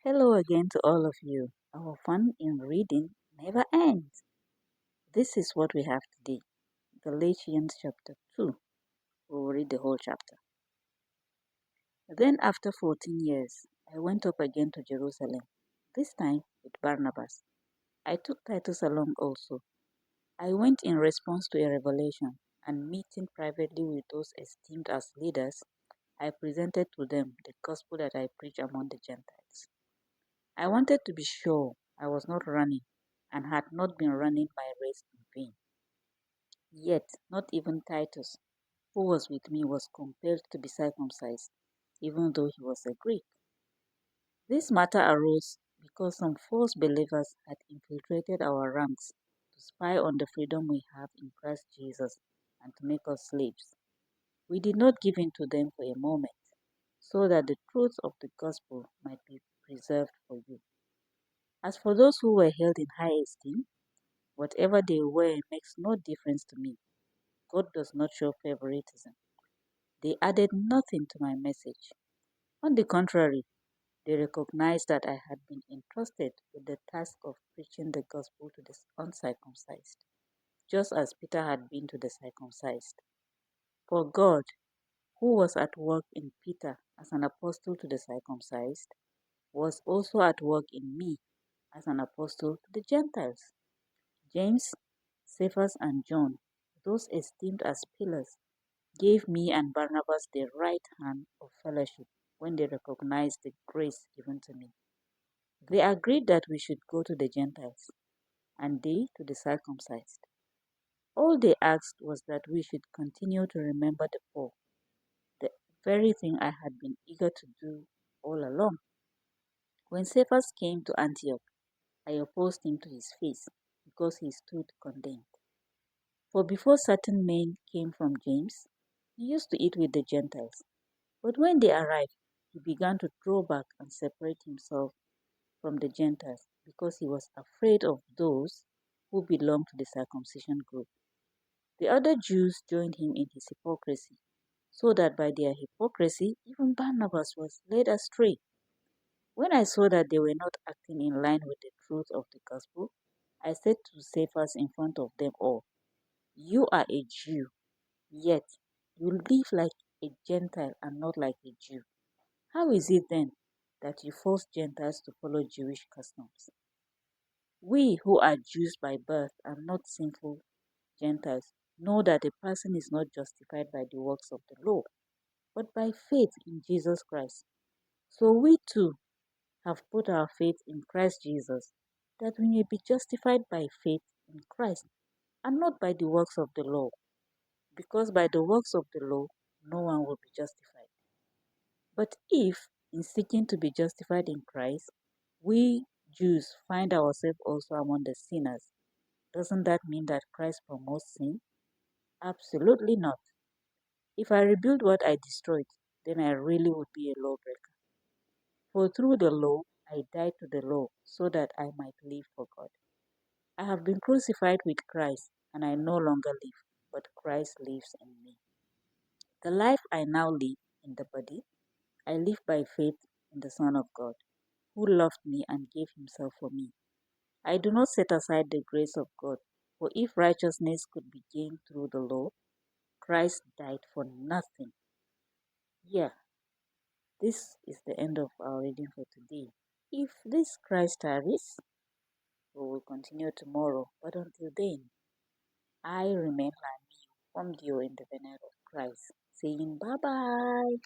Hello again to all of you. Our fun in reading never ends. This is what we have today. Galatians chapter 2. We'll read the whole chapter. Then after 14 years, I went up again to Jerusalem, this time with Barnabas. I took Titus along also. I went in response to a revelation, and meeting privately with those esteemed as leaders, I presented to them the gospel that I preach among the Gentiles. I wanted to be sure I was not running and had not been running my race in vain. Yet not even Titus, who was with me, was compelled to be circumcised, even though he was a Greek. This matter arose because some false believers had infiltrated our ranks to spy on the freedom we have in Christ Jesus and to make us slaves. We did not give in to them for a moment, so that the truth of the gospel might be preserved for you. As for those who were held in high esteem, whatever they were makes no difference to me. God does not show favoritism. They added nothing to my message. On the contrary, they recognized that I had been entrusted with the task of preaching the gospel to the uncircumcised, just as Peter had been to the circumcised. For God, who was at work in Peter as an apostle to the circumcised, was also at work in me as an apostle to the Gentiles. James, Cephas, and John, those esteemed as pillars, gave me and Barnabas the right hand of fellowship when they recognized the grace given to me. They agreed that we should go to the Gentiles, and they to the circumcised. All they asked was that we should continue to remember the poor, the very thing I had been eager to do all along. When Cephas came to Antioch, I opposed him to his face, because he stood condemned. For before certain men came from James, he used to eat with the Gentiles. But when they arrived, he began to draw back and separate himself from the Gentiles, because he was afraid of those who belonged to the circumcision group. The other Jews joined him in his hypocrisy, so that by their hypocrisy even Barnabas was led astray. When I saw that they were not acting in line with the truth of the gospel, I said to Cephas in front of them all, "You are a Jew, yet you live like a Gentile and not like a Jew. How is it then that you force Gentiles to follow Jewish customs? We who are Jews by birth and not sinful Gentiles know that a person is not justified by the works of the law, but by faith in Jesus Christ. So we too have put our faith in Christ Jesus, that we may be justified by faith in Christ and not by the works of the law, because by the works of the law no one will be justified. But if, in seeking to be justified in Christ, we Jews find ourselves also among the sinners, doesn't that mean that Christ promotes sin? Absolutely not. If I rebuild what I destroyed, then I really would be a lawbreaker. For through the law, I died to the law so that I might live for God. I have been crucified with Christ, and I no longer live, but Christ lives in me. The life I now live in the body, I live by faith in the Son of God, who loved me and gave himself for me. I do not set aside the grace of God, for if righteousness could be gained through the law, Christ died for nothing. Yeah, this is the end of our reading for today. If this Christ tarries, we will continue tomorrow, but until then, I remain Lami, formed you in the veneer of Christ, saying bye bye.